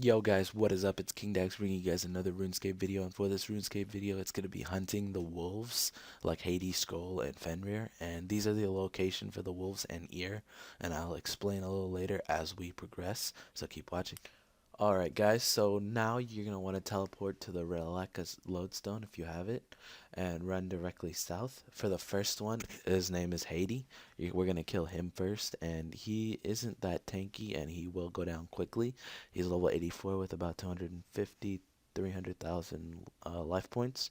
Yo guys, what is up? It's King Dax bringing you guys another Runescape video, and for this Runescape video, it's going to be hunting the wolves like Hati, Skoll, and Fenrir, and these are the location for the wolves and ear, and I'll explain a little later as we progress, so keep watching. Alright guys, so now you're going to want to teleport to the Releka's lodestone if you have it, and run directly south. For the first one, his name is Hati. We're going to kill him first, and he isn't that tanky, and he will go down quickly. He's level 84 with about 250, 300,000 life points,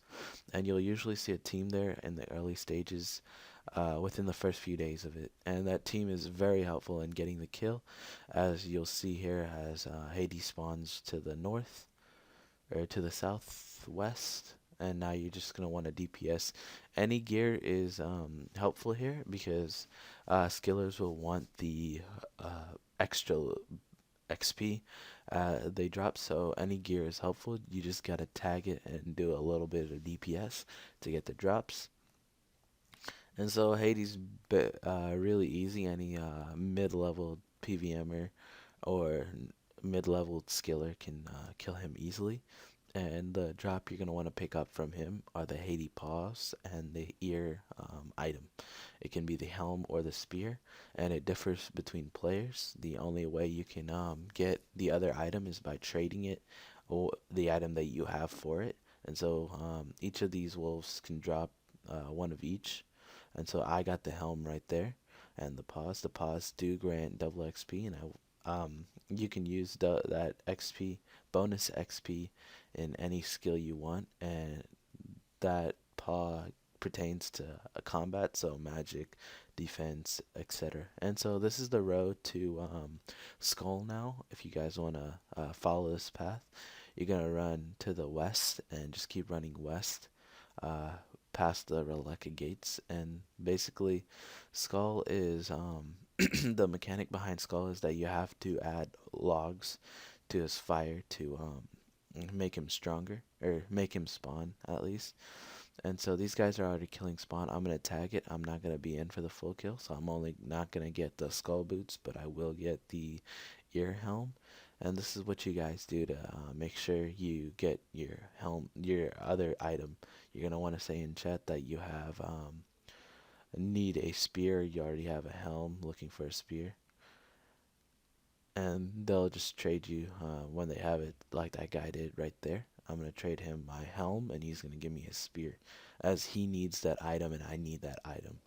and you'll usually see a team there in the early stages within the first few days of it. And that team is very helpful in getting the kill, as you'll see here as Hades spawns to the north, or to the southwest. And now you're just going to want a DPS. Any gear is helpful here because skillers will want the extra XP they drop, so any gear is helpful. You just gotta tag it and do a little bit of DPS to get the drops. And so Hades really easy. Any mid-level PVMer or mid-level skiller can kill him easily. And the drop you're going to want to pick up from him are the Hades paws and the ear item. It can be the helm or the spear, and it differs between players. The only way you can get the other item is by trading it or the item that you have for it. And so each of these wolves can drop one of each. And so I got the helm right there, and the paws. The paws do grant double XP, and you can use that XP bonus XP in any skill you want, and that paw pertains to a combat, so magic, defense, etc. And so this is the road to Skull now. If you guys want to follow this path, you're going to run to the west and just keep running west uh, past the Releka gates. And basically, Skull is the mechanic behind Skull is that you have to add logs to his fire to make him stronger, or make him spawn at least. And so these guys are already killing spawn. I'm going to tag it. I'm not going to be in for the full kill, so I'm only not going to get the skull boots, but I will get the ear helm. And this is what you guys do to make sure you get your helm, your other item. You're going to want to say in chat that you have need a spear. You already have a helm, looking for a spear. And they'll just trade you when they have it, like that guy did right there. I'm going to trade him my helm, and he's going to give me his spear, as he needs that item and I need that item.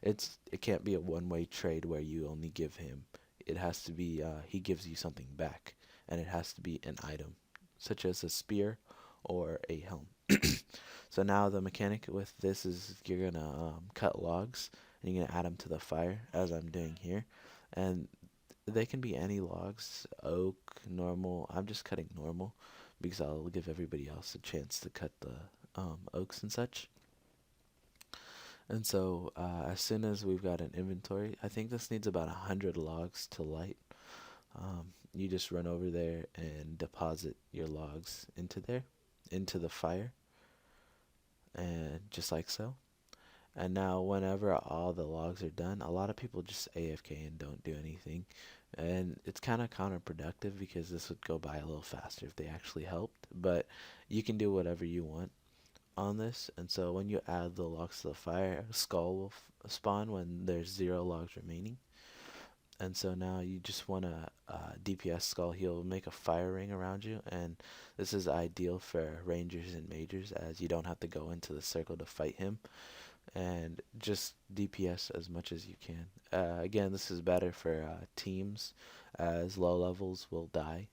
It can't be a one-way trade where you only give him. It has to be he gives you something back, and it has to be an item, such as a spear or a helm. So now the mechanic with this is you're gonna cut logs, and you're gonna add them to the fire, as I'm doing here, and they can be any logs, oak, normal. I'm just cutting normal because I'll give everybody else a chance to cut the oaks and such. And so as soon as we've got an inventory, I think this needs about 100 logs to light. You just run over there and deposit your logs into there, into the fire, and just like so. And now whenever all the logs are done, a lot of people just AFK and don't do anything. And it's kind of counterproductive because this would go by a little faster if they actually helped. But you can do whatever you want on this. And so when you add the logs to the fire, a skull will spawn when there's 0 logs remaining. And so now you just want to DPS skull. He'll make a fire ring around you, and this is ideal for rangers and majors, as you don't have to go into the circle to fight him, and just DPS as much as you can. Again, this is better for teams, as low levels will die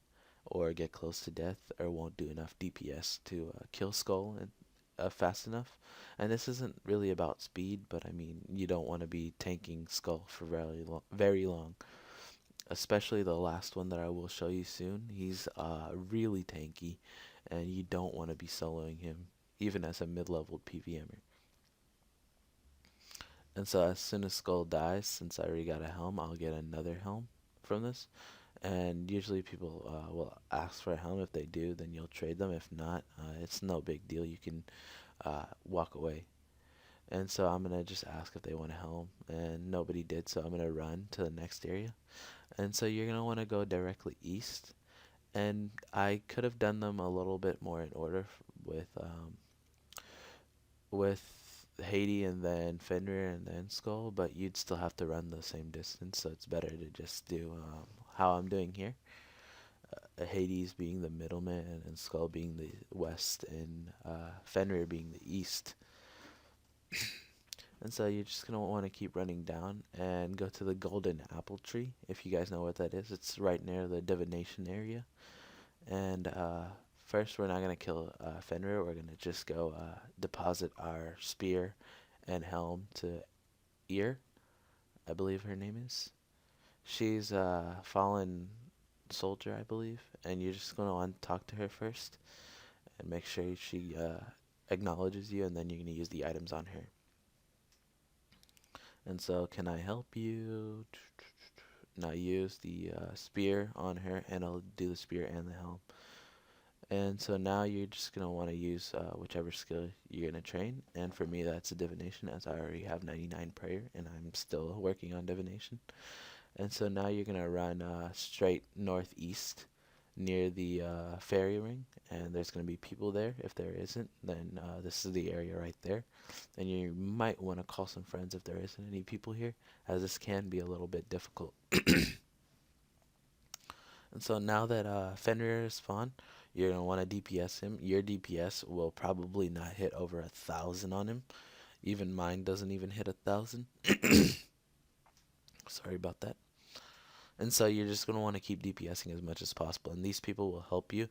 or get close to death or won't do enough DPS to kill Skull fast enough. And this isn't really about speed, but I mean, you don't want to be tanking Skull for very long. Especially the last one that I will show you soon. He's really tanky, and you don't want to be soloing him, even as a mid-level PVMer. And so as soon as Skull dies, since I already got a helm, I'll get another helm from this. And usually people will ask for a helm. If they do, then you'll trade them. If not, it's no big deal. You can walk away. And so I'm going to just ask if they want a helm. And nobody did, so I'm going to run to the next area. And so you're going to want to go directly east. And I could have done them a little bit more in order with Hati and then Fenrir and then Skoll, but you'd still have to run the same distance, so it's better to just do how I'm doing here. Hades being the middleman and Skoll being the west and Fenrir being the east. And so you're just going to want to keep running down and go to the golden apple tree, if you guys know what that is. It's right near the divination area. And first, we're not going to kill Fenrir. We're going to just go deposit our spear and helm to Ear, I believe her name is. She's a fallen soldier, I believe. And you're just going to want to talk to her first and make sure she acknowledges you, and then you're going to use the items on her. And so, can I help you? Now use the spear on her, and I'll do the spear and the helm. And so now you're just going to want to use whichever skill you're going to train. And for me, that's a divination, as I already have 99 prayer, and I'm still working on divination. And so now you're going to run straight northeast near the fairy ring, and there's going to be people there. If there isn't, then this is the area right there. And you might want to call some friends if there isn't any people here, as this can be a little bit difficult. And so now that Fenrir is spawned, you're going to want to DPS him. Your DPS will probably not hit over 1,000 on him. Even mine doesn't even hit 1,000. Sorry about that. And so you're just going to want to keep DPSing as much as possible. And these people will help you.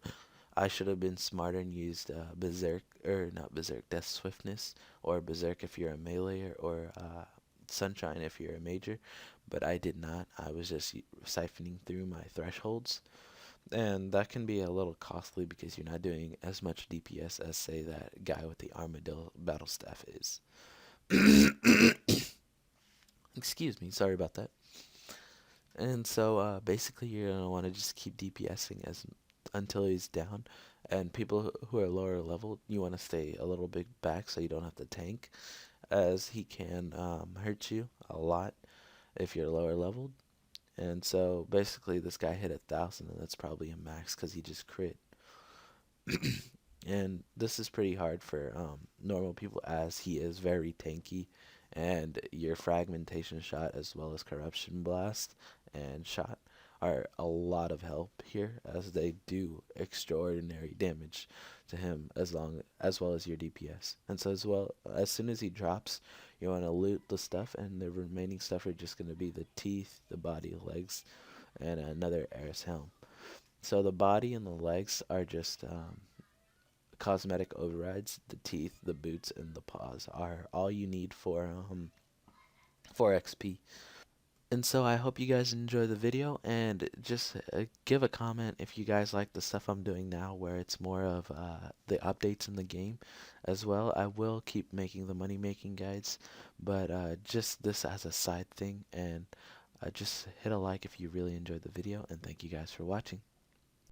I should have been smarter and used Berserk, or not Berserk, Death Swiftness, or Berserk if you're a melee, or Sunshine if you're a major. But I did not. I was just siphoning through my thresholds. And that can be a little costly because you're not doing as much DPS as, say, that guy with the Armadillo battle staff is. Excuse me, sorry about that. And so basically you're going to want to just keep DPSing until he's down. And people who are lower level, you want to stay a little bit back so you don't have to tank, as he can hurt you a lot if you're lower leveled. And so basically this guy hit 1,000, and that's probably a max because he just crit. And this is pretty hard for normal people, as he is very tanky, and your fragmentation shot as well as corruption blast and shot are a lot of help here, as they do extraordinary damage to him as well as your DPS. And so as soon as he drops, you want to loot the stuff, and the remaining stuff are just going to be the teeth, the body, legs, and another Air's helm. So the body and the legs are just cosmetic overrides. The teeth, the boots, and the paws are all you need for XP. And so I hope you guys enjoy the video, and just give a comment if you guys like the stuff I'm doing now, where it's more of the updates in the game as well. I will keep making the money making guides, but just this as a side thing. And just hit a like if you really enjoyed the video, and thank you guys for watching.